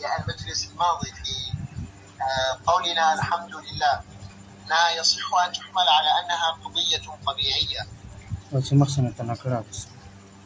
المجلس الماضي في قولنا الحمد لله لا يصح أن تحمل على أنها قضية طبيعية.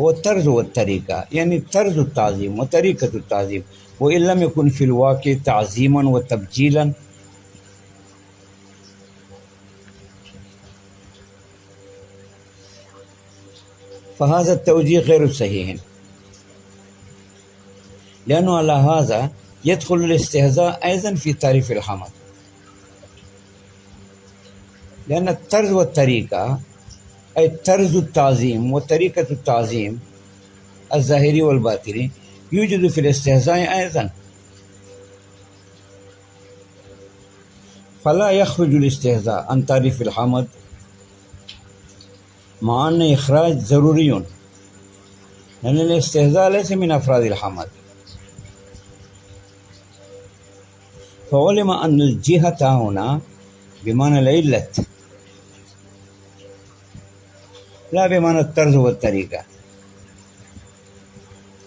هو الطرز والطريقة، يعني طرز التعظيم وطريقة التعظيم، وإن لم يكن في الواقع تعظيما وتبجيلا فهذا التوجيه غير صحيح، لأنه على هذا يدخل الاستهزاء أيضا في تعريف الحمد، لأن الطرز والطريقة أي طرز التعظيم وطريقة التعظيم الظاهري والباطني يوجد في الاستهزاء أيضا، فلا يخرج الاستهزاء عن تعريف الحمد، مع أن إخراج ضروري، لأن الاستهزاء ليس من أفراد الحمد. فعلم أن الجهة هنا بمعنى العلة لا بمعنى الطرز والطريقة،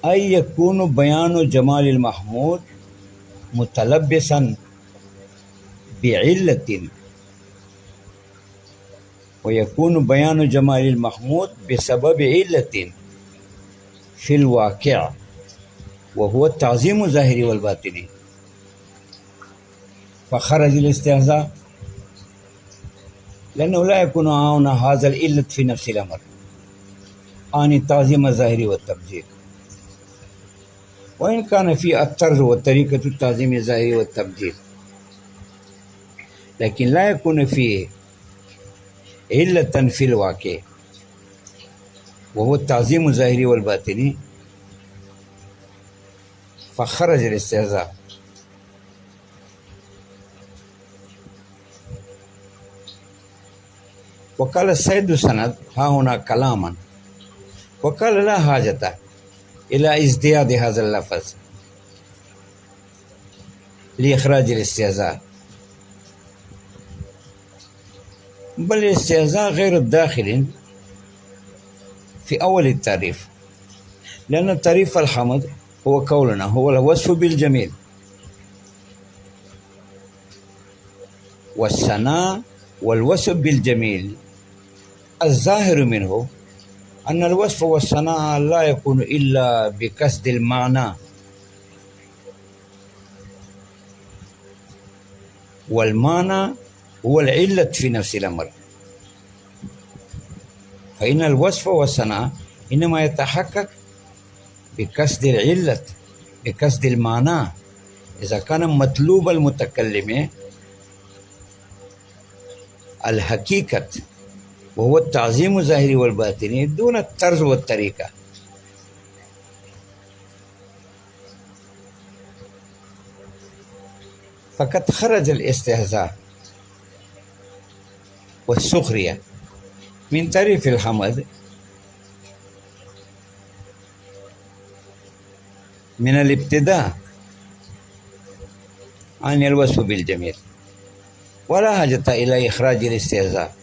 أي يكون بيان جمال المحمود متلبسا بعلة، ويكون بيان جمال المحمود بسبب علة في الواقع، وهو التعظيم الظاهري والباطني، فخرج الاستهزاء، لأنه لا يكون هنا هذا العلة في نفس الأمر عن التعظيم الظاهري والتبجيل، وإن كان في الطرز والطريقة التعظيم الظاهري والتبجيل، لكن لا يكون فيه علة في الواقع وهو التعظيم الظاهري والباطني، فخرج الاستهزاء. وقال السيد سند ها هنا كلاما، وقال لا حاجة إلى ازدياد هذا اللفظ لإخراج الاستهزاء، بل الاستهزاء غير الداخل في أول التعريف، لأن تعريف الحمد هو قولنا هو الوصف بالجميل، والثناء والوصف بالجميل الظاهر منه أن الوصف والثناء لا يكون إلا بقصد المعنى، والمعنى هو العلة في نفس الأمر، فإن الوصف والثناء إنما يتحقق بقصد العلة، بقصد المعنى، إذا كان مطلوب المتكلم الحقيقة وهو التعظيم الظاهري والباطني دون الطرز والطريقة. فقد خرج الاستهزاء والسخرية من تعريف الحمد من الابتداء عن الوصف بالجميل، ولا حاجة إلى إخراج الاستهزاء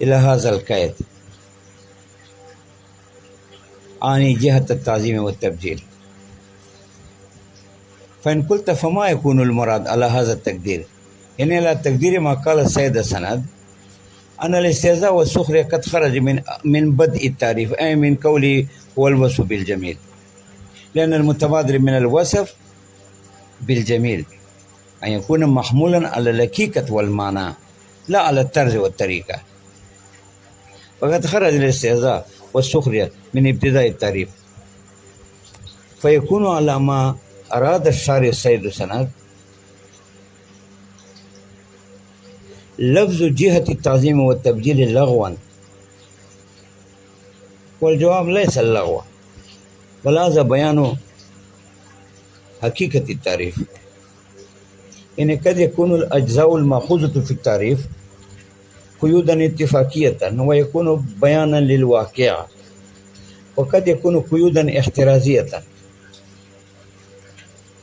إلى هذا القيد عن جهة التعظيم والتبجيل. فإن قلت فما يكون المراد على هذا التقدير؟ يعني على تقدير ما قال السيد سند أن الاستهزاء والسخرية قد خرج من بدء التعريف، أي من قوله هو الوصف بالجميل، لأن المتبادر من الوصف بالجميل أن يكون محمولا على الحقيقة والمعنى لا على الطرز والطريقة، فقد خرج الاستهزاء والسخرية من ابتداء التعريف، فيكون على ما أراد الشارع السيد سند لفظ جهة التعظيم والتبجيل لغوا، والجواب ليس اللغو، بل هذا بيان حقيقة التعريف. إن قد يكون الأجزاء المأخوذة في التعريف قيودا اتفاقية ويكون بيانا للواقع، وقد يكون قيودا احترازية،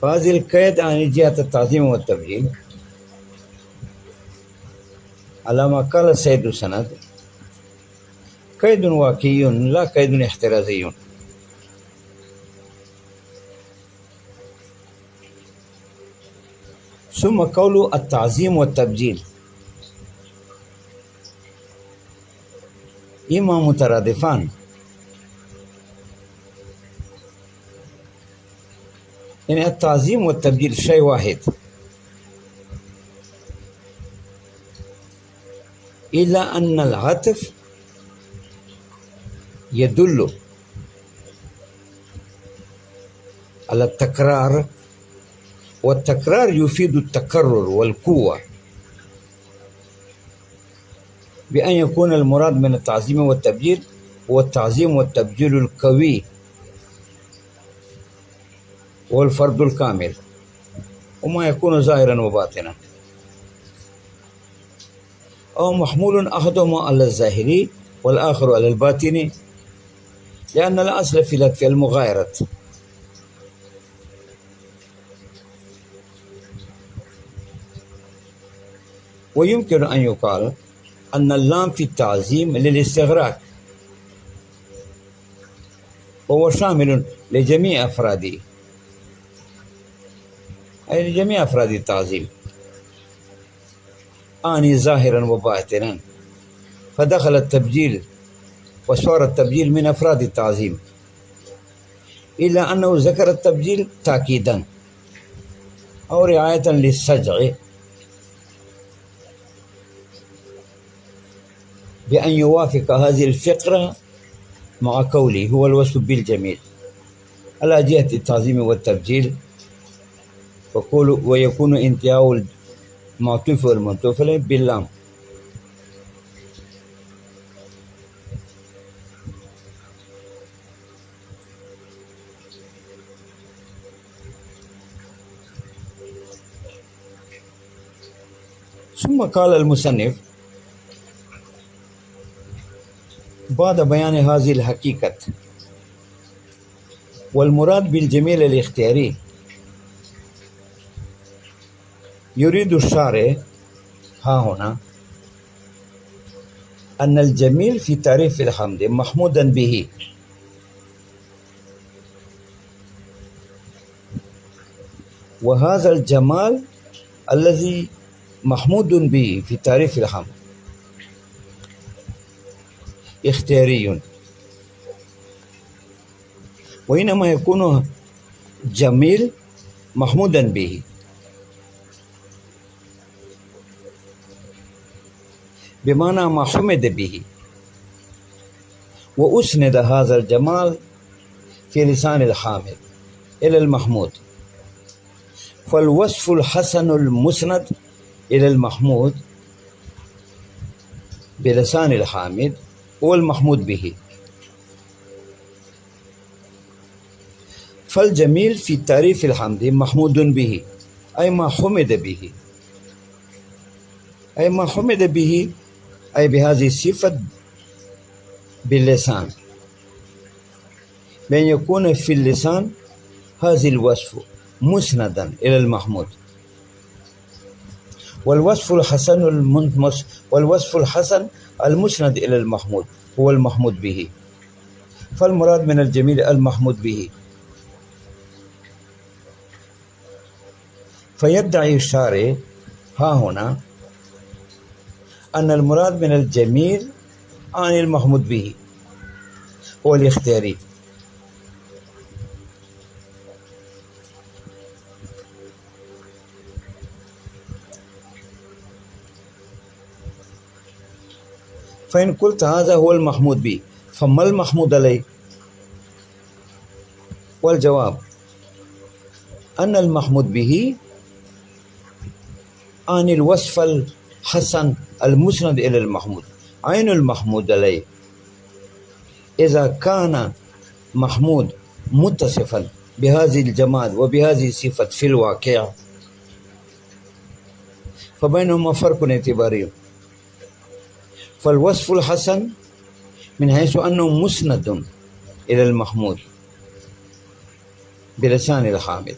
فهذه القيد عن جهة التعظيم والتبجيل على ما قال السيد سند قيد واقعي لا قيد احترازي. ثم قول التعظيم والتبجيل إما مترادفان، يعني التعظيم والتبجيل شيء واحد، إلا أن العطف يدل على التكرار، والتكرار يفيد التكرر والقوة، بأن يكون المراد من التعظيم والتبجيل هو التعظيم والتبجيل القوي والفرد الكامل، وما يكون ظاهرا وباطنا، أو محمول أحدهما على الظاهري والآخر على الباطني، لأن الأصل في لطف المغايرة. ويمكن أن يقال أن اللام في التعظيم للاستغراق، وهو شامل لجميع أفراده، أي لجميع أفراد التعظيم، آني ظاهرا وباطنا، فدخل التبجيل وصار التبجيل من أفراد التعظيم، إلا أنه ذكر التبجيل تأكيدا أو رعاية للسجع، بأن يوافق هذه الفقرة مع قوله هو الوصف بالجميل على جهة التعظيم والتبجيل، ويكون انتهاء المعطوف والمنطوف عليه باللام. ثم قال المصنف بعد بيان هذه الحقيقة والمراد بالجميل الاختياري، يريد الشارع ها هنا أن الجميل في تعريف الحمد محمودا به، وهذا الجمال الذي محمود به في تعريف الحمد اختياري، وإنما يكون جميل محمودا به بمعنى ما حمد به، وأسند هذا الجمال في لسان الحامد إلى المحمود، فالوصف الحسن المسند إلى المحمود بلسان الحامد هو المحمود به. فالجميل في تعريف الحمد محمود به، أي ما حمد به، أي ما حمد به، أي بهذه الصفة باللسان، بأن يكون في اللسان هذا الوصف مسندا إلى المحمود. والوصف الحسن المسند إلى المحمود هو المحمود به، فالمراد من الجميل المحمود به. فيدعي الشارع ها هنا أن المراد من الجميل عن المحمود به هو الاختياري، فإن قلت هذا هو المحمود به فما المحمود عليه؟ والجواب أن المحمود به عن الوصف الحسن المسند إلى المحمود، عين المحمود عليه إذا كان محمود متصفا بهذه الجمال وبهذه الصفة في الواقع، فبينهما فرق اعتباري. فالوصف الحسن من حيث أنه مسند إلى المحمود بلسان الحامد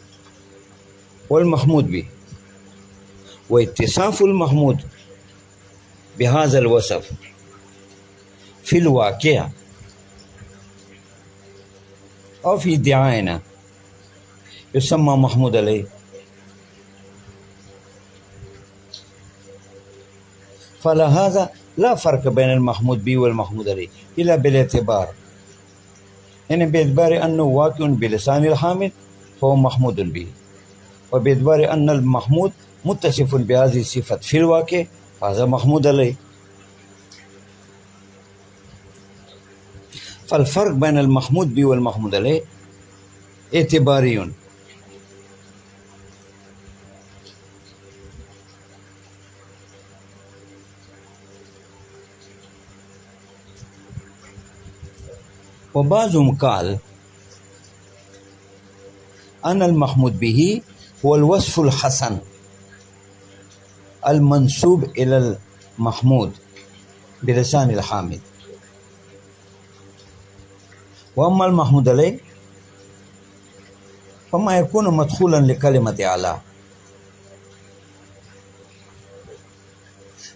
والمحمود به، واتصاف المحمود بهذا الوصف في الواقع أو في ادعائنا يسمى محمود عليه. فلهذا لا فرق بين المحمود به والمحمود عليه إلا بالاعتبار، يعني باعتبار أنه واقع بلسان الحامد فهو محمود به، وباعتبار أن المحمود متصف بهذه الصفة في الواقع فهذا محمود عليه. فالفرق بين المحمود به والمحمود عليه اعتباري. وبعضهم قال أن المحمود به هو الوصف الحسن المنسوب إلى المحمود بلسان الحامد، وأما المحمود عليه فما يكون مدخولا لكلمة أعلى.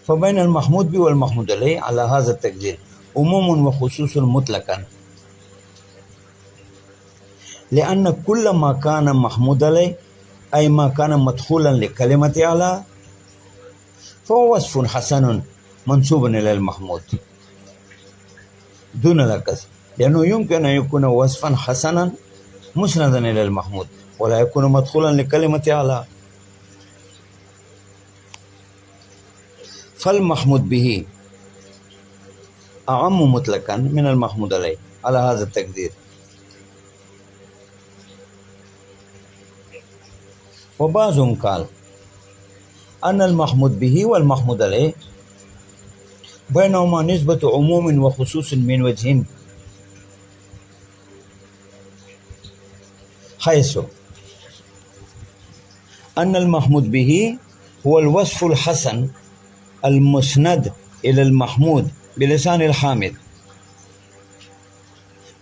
فبين المحمود به والمحمود عليه على هذا التقدير عموم وخصوص مطلقا، لأن كل ما كان محمود عليه أي ما كان مدخولا لكلمة أعلى فهو وصف حسن منسوب إلى المحمود دون العكس، لأنه يمكن أن يكون وصفا حسنا مسندا إلى المحمود ولا يكون مدخولا لكلمة أعلى. فالمحمود به أعم مطلقا من المحمود عليه على هذا التقدير. وبعضهم قال أن المحمود به والمحمود عليه بينهما نسبة عموم وخصوص من وجهين، حيث أن المحمود به هو الوصف الحسن المسند إلى المحمود بلسان الحامد،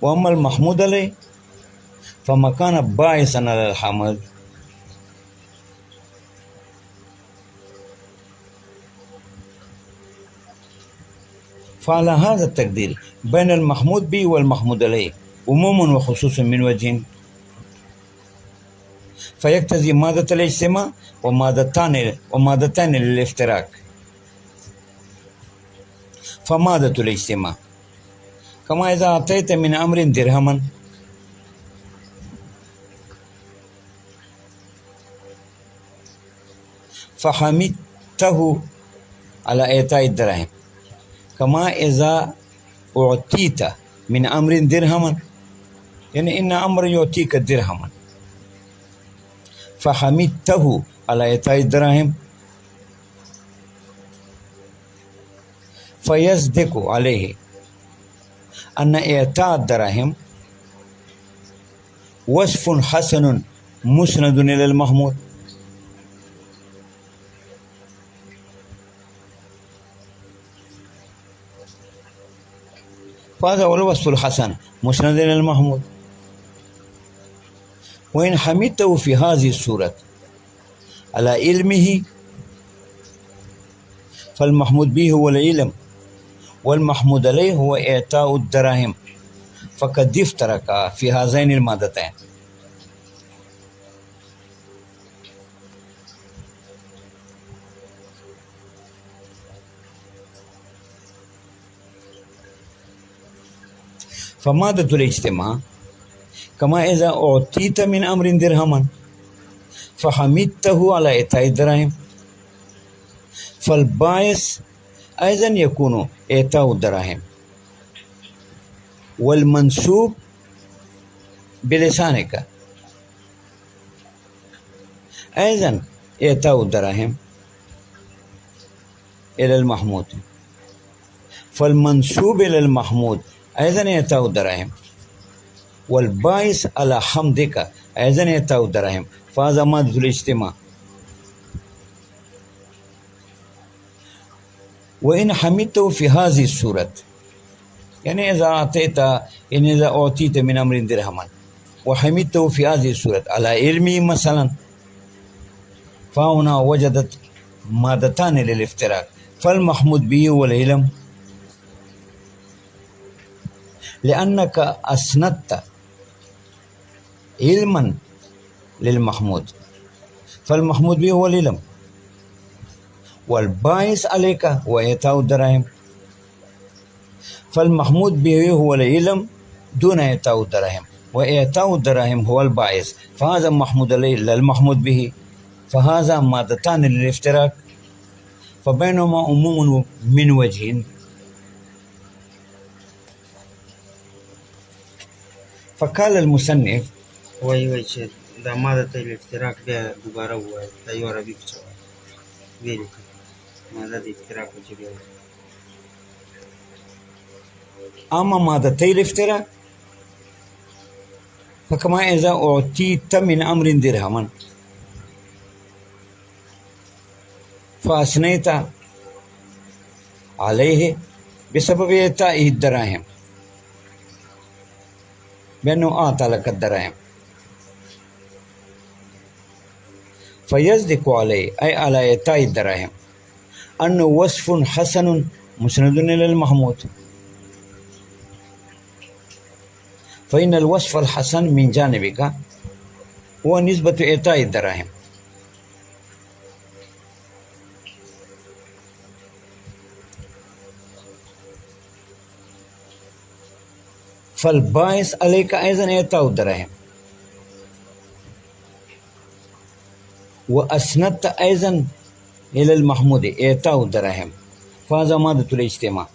وأما المحمود عليه فما كان باعثا على الحمد فعلى هذا التقدير بين المحمود به والمحمود عليه عموم وخصوص من وجهين، فيقتضي مادة الاجتماع ومادتان للافتراق. فمادة الاجتماع كما إذا أعطيت من أمر درهما فحمدته على إعطاء الدراهم، كما إذا أعطيت من أمر درهما يعني إن أمر يعطيك درهما فحمدته على إعطاء الدراهم فيصدق عليه أن إعطاء الدراهم وصف حسن مسند إلى المحمود. فهذا هو الوصف الحسن مسند إلى المحمود. وإن حمدته في هذه الصورة على علمه فالمحمود به هو العلم والمحمود عليه هو إعطاء الدراهم، فقد افترقا في هذين المادتين. فمادة الاجتماع كما إذا أعطيت من أمر درهما فحمدته على إعطاء الدراهم، فالباعث أيضا يكون إعطاء الدراهم، والمنسوب بلسانك أيضا إعطاء الدراهم إلى المحمود، فالمنسوب إلى المحمود أيضا إعطاء الدراهم، والباعث على حمدك أيضا إعطاء الدراهم. فهذا مادة الاجتماع. وإن حمدته في هذه الصورة يعني إذا أعطيت من أمر درهما وحمدته في هذه الصورة على علمي مثلا فهنا وجدت مادتان للافتراق. فالمحمود به هو العلم لأنك أسندت علما للمحمود، فالمحمود به هو العلم، والباعث عليك هو إعطاء الدراهم، فالمحمود به هو العلم دون إعطاء الدراهم، وإعطاء الدراهم هو الباعث، فهذا محمود عليه لا المحمود به، فهذا مادتان للافتراق، فبينهما عموم من وجه. فقال المصنف وای چې دا ماده ته الافتراق بیا دوباره ووایه، دا یو عربي کچه ویلې ماده د افتراق چې بیا أما مادتي الافتراق فكما إذا أعطيت من أمر درهما فأثنيت عليه بسبب إعطائه الدراهم بأنه أعطى لك الدراهم، فيصدق عليه أي على إعطاء الدراهم أنه وصف حسن مسند إلى المحمود، فإن الوصف الحسن من جانبك هو نسبة إعطاء الدراهم، فالباعث عليك أيضا إعطاء الدراهم، وأسندت أيضا إلى المحمود إعطاء الدراهم، فهذا مادة الاجتماع.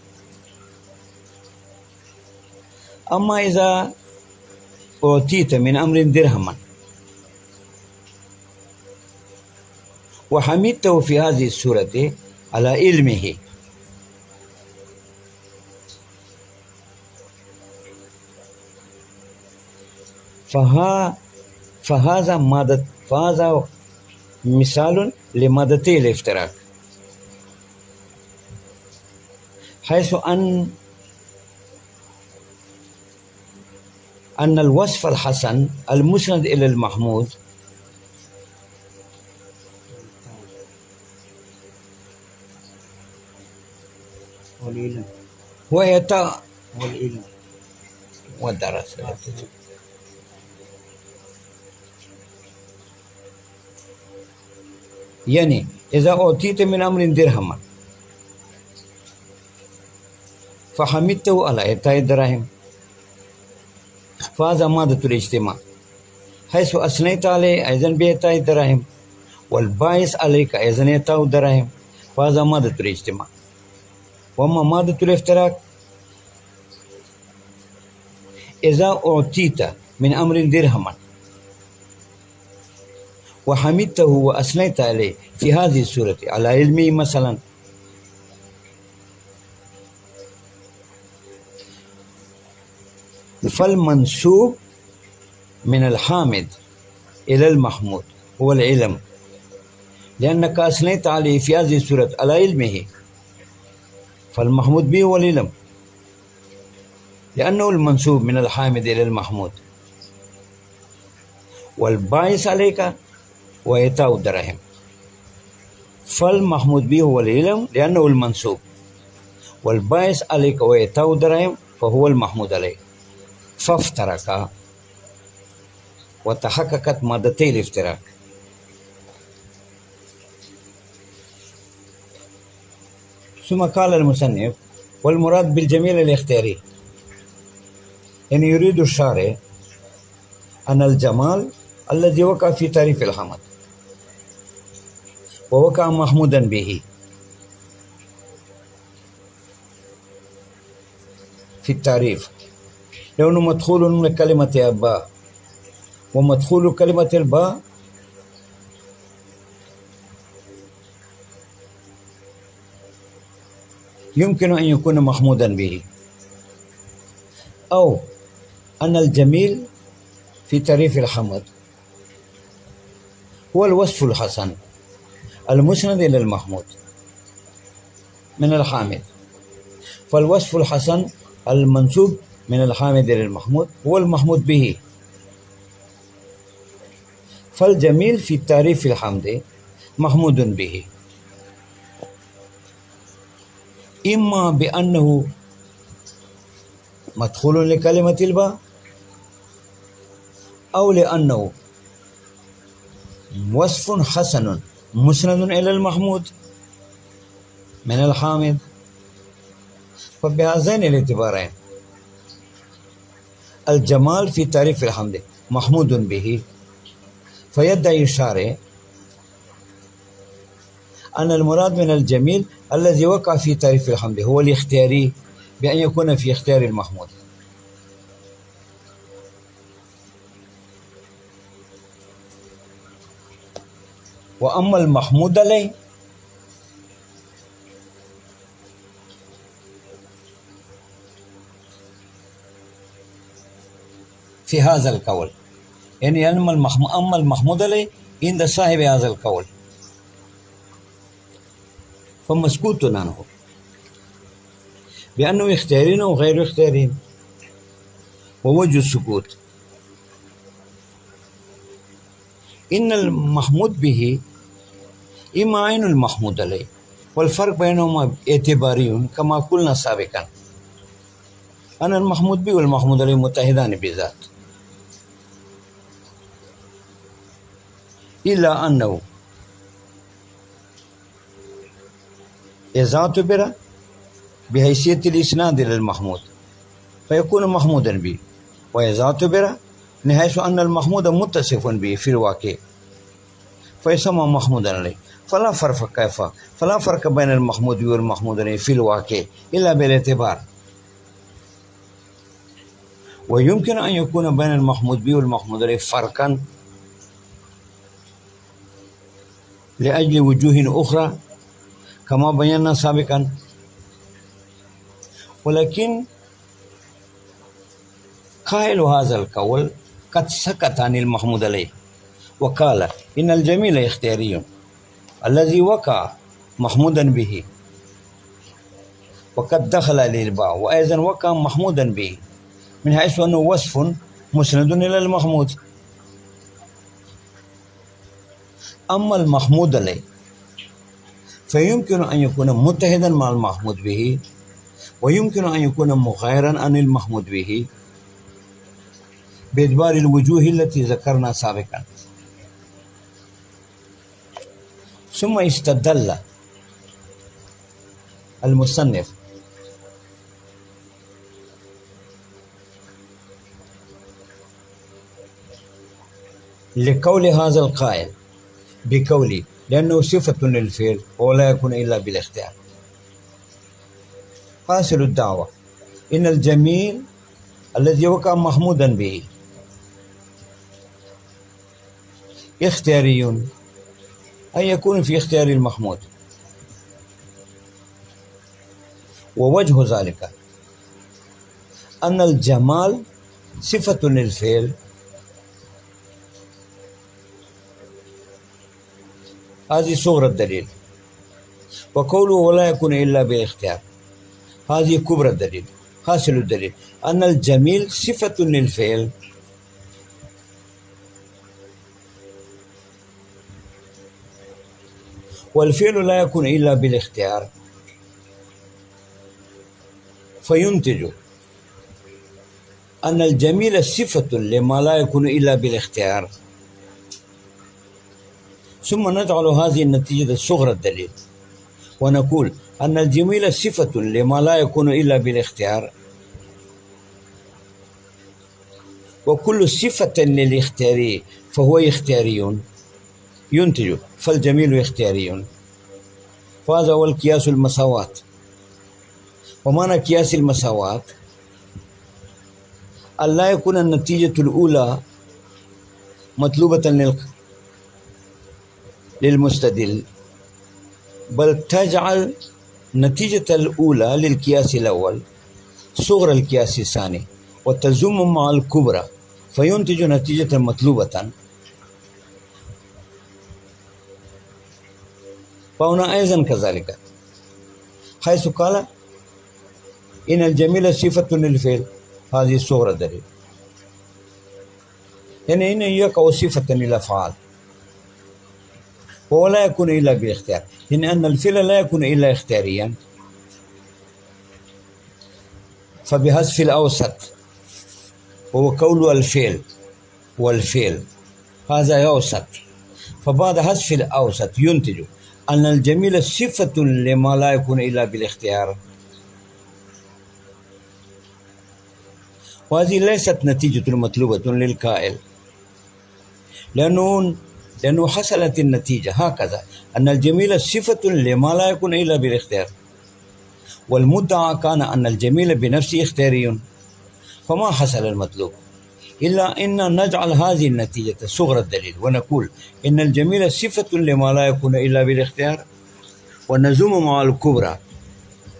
أما إذا أعطيت من أمر درهما وحمدته في هذه السورة على علمه، فهذا مثال لمادتي الافتراق، حيث أن الوصف الحسن المسند إلى المحمود والعلم هو إعطاء والعلم والدرس. يعني إذا أعطيت من أمر درهما فحمدته على إعطاء الدراهم، فهذا مادة الاجتماع، حيث أثنيت عليه أيضا بإعطاء الدراهم، والباعث عليك أيضا إعطاء الدراهم، فهذا مادة الاجتماع. وأما مادة الافتراق إذا أعطيت من أمر درهما وحمدته وأثنيت عليه في هذه السورة على علمه مثلا، فالمنسوب من الحامد إلى المحمود هو العلم، لأنك أثنيت عليه في هذه السورة على علمه، فالمحمود به هو العلم لأنه المنسوب من الحامد إلى المحمود، والباعث عليك وإعطاء الدراهم، فالمحمود به هو العلم لأنه المنسوب، والباعث عليك وإعطاء الدراهم فهو المحمود عليك، فافترقا وتحققت مادتي الافتراق. ثم قال المصنف: والمراد بالجميل الاختياري، يعني يريد الشارع أن الجمال الذي وقع في تعريف الحمد ووقع محمودا به في التعريف، لأنه مدخول من كلمة الباء، ومدخول كلمة الباء يمكن أن يكون محمودا به، أو أن الجميل في تعريف الحمد هو الوصف الحسن المسند إلى المحمود من الحامد، فالوصف الحسن المنسوب من الحامد إلى المحمود هو المحمود به، فالجميل في تعريف الحمد محمود به، إما بأنه مدخول لكلمة الباء، أو لأنه وصف حسن مسند إلى المحمود من الحامد، فبهذين الاعتبارين الجمال في تعريف الحمد محمود به، فيدعي الشارع أن المراد من الجميل الذي وقع في تعريف الحمد هو الاختياري، بأن يكون في اختيار المحمود. وأما المحمود عليه في هذا القول، يعني أما المحمود عليه عند صاحب هذا القول فمسكوت عنه بأنه اختيارين أو غير اختيارين. ووجه السكوت إن المحمود به إما عين المحمود عليه، والفرق بينهما اعتباري كما قلنا سابقا، أن المحمود به والمحمود عليه متحدان بذات، إلا أنه إذا اعتبر بحيثية الإسناد إلى المحمود فيكون محمودا به، وإذا اعتبر من حيث أن المحمود متصف به في الواقع فيسمى محمودا عليه. فلا فرق بين المحمود به والمحمود عليه في الواقع إلا بالاعتبار. ويمكن أن يكون بين المحمود به والمحمود عليه فرقا لأجل وجوه أخرى كما بينا سابقا، ولكن قائل هذا القول قد سكت عن المحمود عليه وقال إن الجميل اختياري الذي وقع محمودا به، وقد دخل الإرباع وأيضا وقع محمودا به من حيث أنه وصف مسند إلى المحمود. أما المحمود عليه فيمكن أن يكون متحدا مع المحمود به، ويمكن أن يكون مغايرا عن المحمود به باعتبار الوجوه التي ذكرنا سابقا. ثم استدل المصنف لقول هذا القائل بقولي لأنه صفة للفعل ولا يكون إلا بالاختيار. حاصل الدعوة إن الجميل الذي وقع محمودا به اختياري، أن يكون في اختيار المحمود. ووجه ذلك أن الجمال صفة للفعل، هذه صغرى الدليل، وقوله ولا يكون إلا بالاختيار هذه كبرى الدليل. حاصل الدليل أن الجميل صفة للفعل، والفعل لا يكون إلا بالاختيار، فينتج أن الجميل صفة لما لا يكون إلا بالاختيار. ثم نجعل هذه النتيجة صغرى الدليل ونقول أن الجميل صفة لما لا يكون إلا بالاختيار، وكل صفة للاختياري فهو اختياري ينتج فالجميل اختياري. فهذا هو القياس المساواة. ومعنى قياس المساواة أن لا يكون النتيجة الأولى مطلوبة للمستدل، بل تجعل نتيجة الأولى للقياس الأول صغرى القياس الثاني وتزم مع الكبرى فينتج نتيجة مطلوبة. فهنا أيضا كذلك، حيث قال إن الجميل صفة للفعل هذه صغرى الدليل، يعني إن يقع صفة للأفعال وهو لا يكون إلا بالاختيار، يعني أن الفعل لا يكون إلا اختياريا. فبحذف الأوسط وهو قول الفعل والفعل هذا أوسط، فبعد حذف الأوسط ينتج أن الجميل صفة لما لا يكون إلا بالاختيار. وهذه ليست نتيجة مطلوبة للقائل، لأنه حصلت النتيجة هكذا، أن الجميل صفة لما لا يكون إلا بالاختيار، والمدعى كان أن الجميل بنفسه اختياري، فما حصل المطلوب إلا أن نجعل هذه النتيجة صغرى الدليل ونقول إن الجميل صفة لما لا يكون إلا بالاختيار، ونزوم مع الكبرى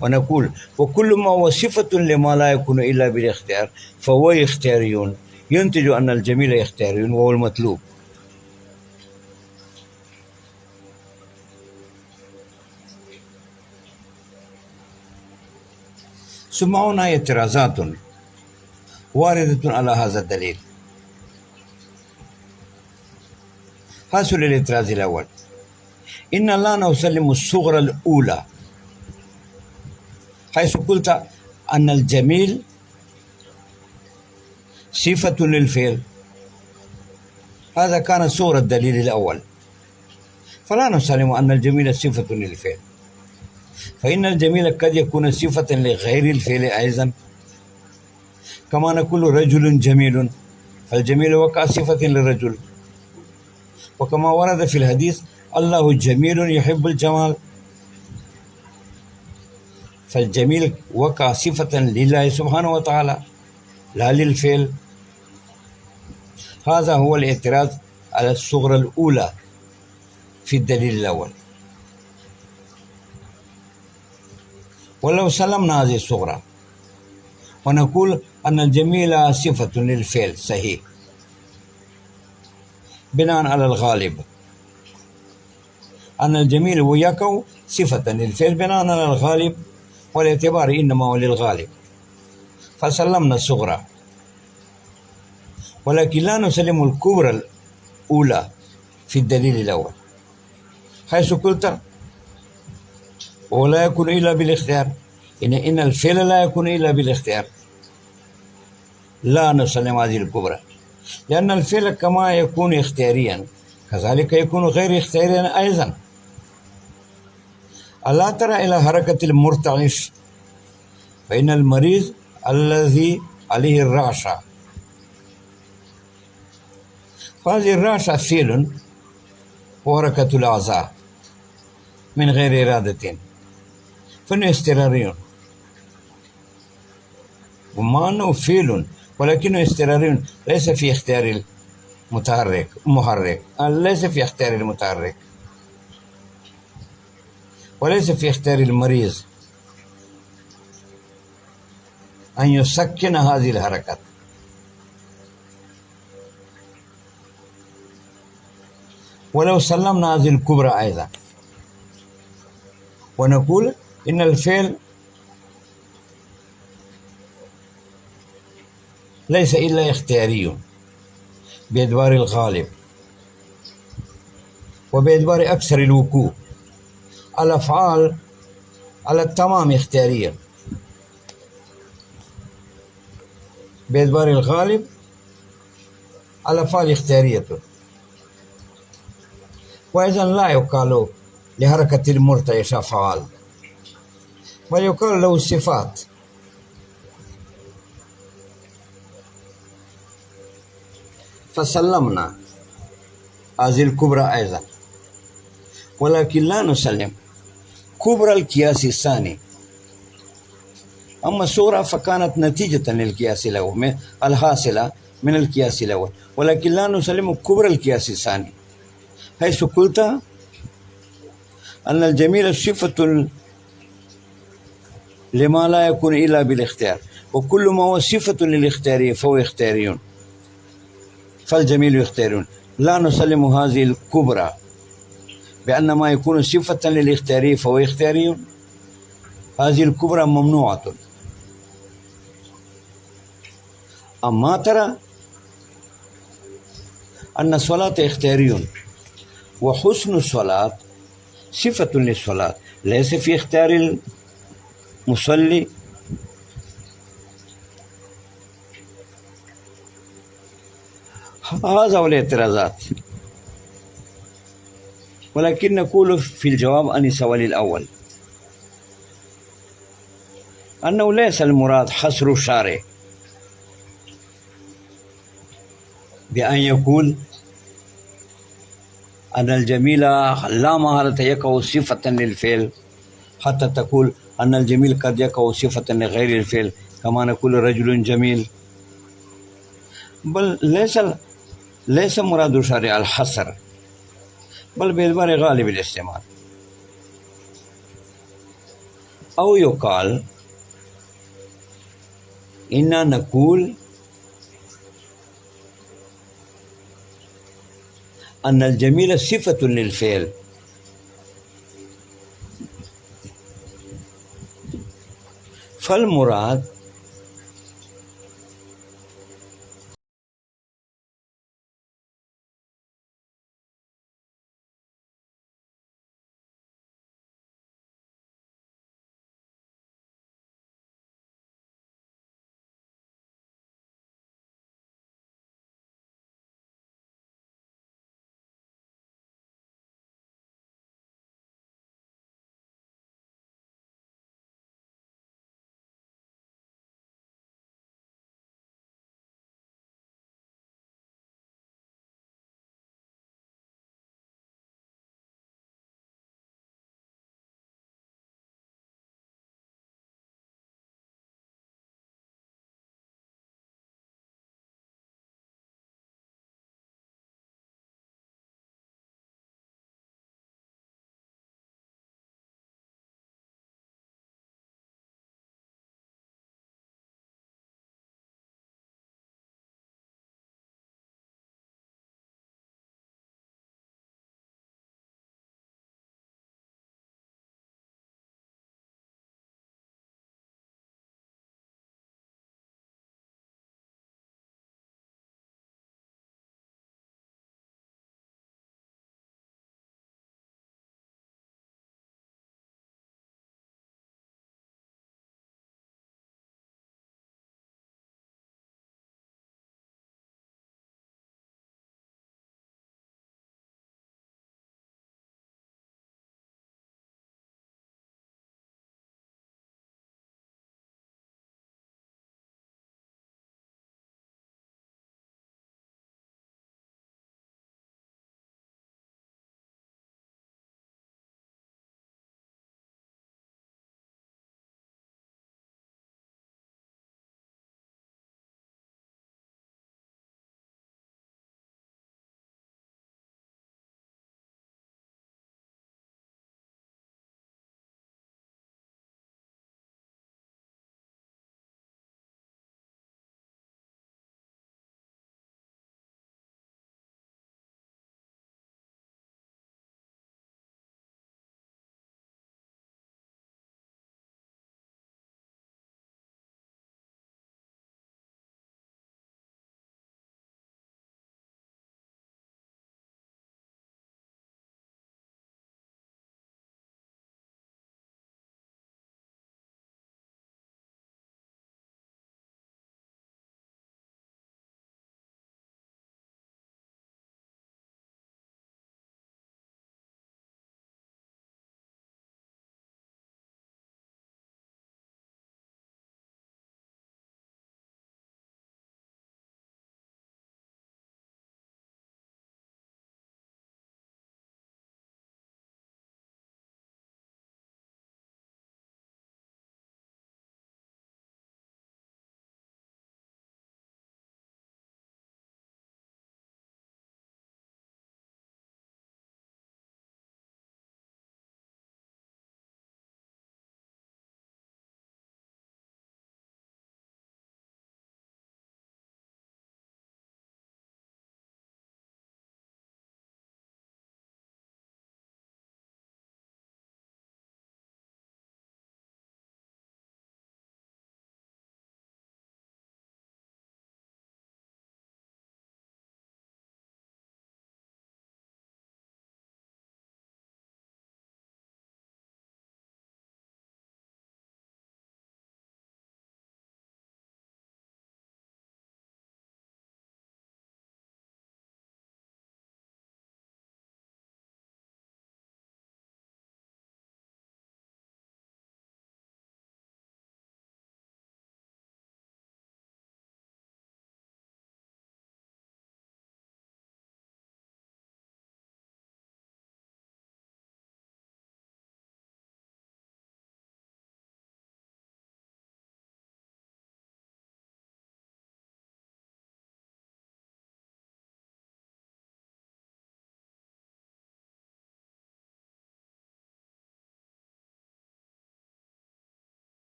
ونقول وكل ما هو صفة لما لا يكون إلا بالاختيار فهو اختياري، ينتج أن الجميل اختياري وهو المطلوب. ثم هنا اعتراضات واردة على هذا الدليل. حاصل الاعتراض الأول: إن لا نسلم الصغرى الأولى، حيث قلت أن الجميل صفة للفعل، هذا كان صغرى الدليل الأول، فلا نسلم أن الجميل صفة للفعل، فإن الجميل قد يكون صفة لغير الفعل أيضا، كما نقول رجل جميل، فالجميل وقع صفة للرجل، وكما ورد في الحديث الله جميل يحب الجمال، فالجميل وقع صفة لله سبحانه وتعالى لا للفعل. هذا هو الاعتراض على الصغرى الأولى في الدليل الأول. ولو سلمنا هذه الصغرى ونقول أن الجميل صفة للفعل صحيح بناء على الغالب، أن الجميل يقع صفة للفعل بناء على الغالب، والاعتبار إنما هو للغالب، فسلمنا الصغرى، ولكن لا نسلم الكبرى الأولى في الدليل الأول، حيث قلت ولا يكون إلا بالاختيار، إن الفعل لا يكون إلا بالاختيار، لا نسلم هذه الكبرى، لأن الفعل كما يكون اختياريا كذلك يكون غير اختياريا أيضا. ألا ترى إلى حركة المرتعش، فإن المريض الذي عليه الرعشة، فهذه الرعشة فعل وحركة الأعضاء من غير إرادة، فإنه اضطراري، وما أنه فعل ولكنه اضطراري، ليس في اختيار المحرك، ليس في اختيار المتحرك، وليس في اختيار المريض أن يسكن هذه الحركات. ولو سلمنا هذه الكبرى أيضا ونقول إن الفعل ليس إلا اختياري بإدبار الغالب وبإدبار أكثر الوقوع، الأفعال على التمام اختيارية بإدبار الغالب، الأفعال اختيارية، وإذا لا يقال لحركة المرتعش أفعال بل يقال له صفات. فسلمنا هذه الكبرى أيضا، ولكن لا نسلم كبرى القياس الثاني. أما الصغرى فكانت نتيجة للقياس الأول الحاصلة من القياس الأول، ولكن لا نسلم كبرى القياس الثاني، حيث قلت أن الجميل صفة لما لا يكون إلا بالاختيار، وكل ما هو صفة للاختيار فهو اختياري، فالجميل اختياري. لا نسلم هذه الكبرى بأن ما يكون صفة للاختيار فهو اختياري، هذه الكبرى ممنوعة. أما ترى أن الصلاة اختياري، وحسن الصلاة صفة للصلاة ليس في اختيار المصلي، هذا هو الاعتراضات. ولكن نقول في الجواب عن السؤال الأول أنه ليس المراد حصر الشارع بأن يقول أن الجميل لا محالة يقع صفة للفعل، حتى تقول أن الجميل قد يقع صفة لغير الفعل، كما نقول رجل جميل. بل ليس مراد الشارع الحصر، بل باعتبار غالب الاستعمال. أو يقال إننا نقول أن الجميل صفة للفعل، فالمراد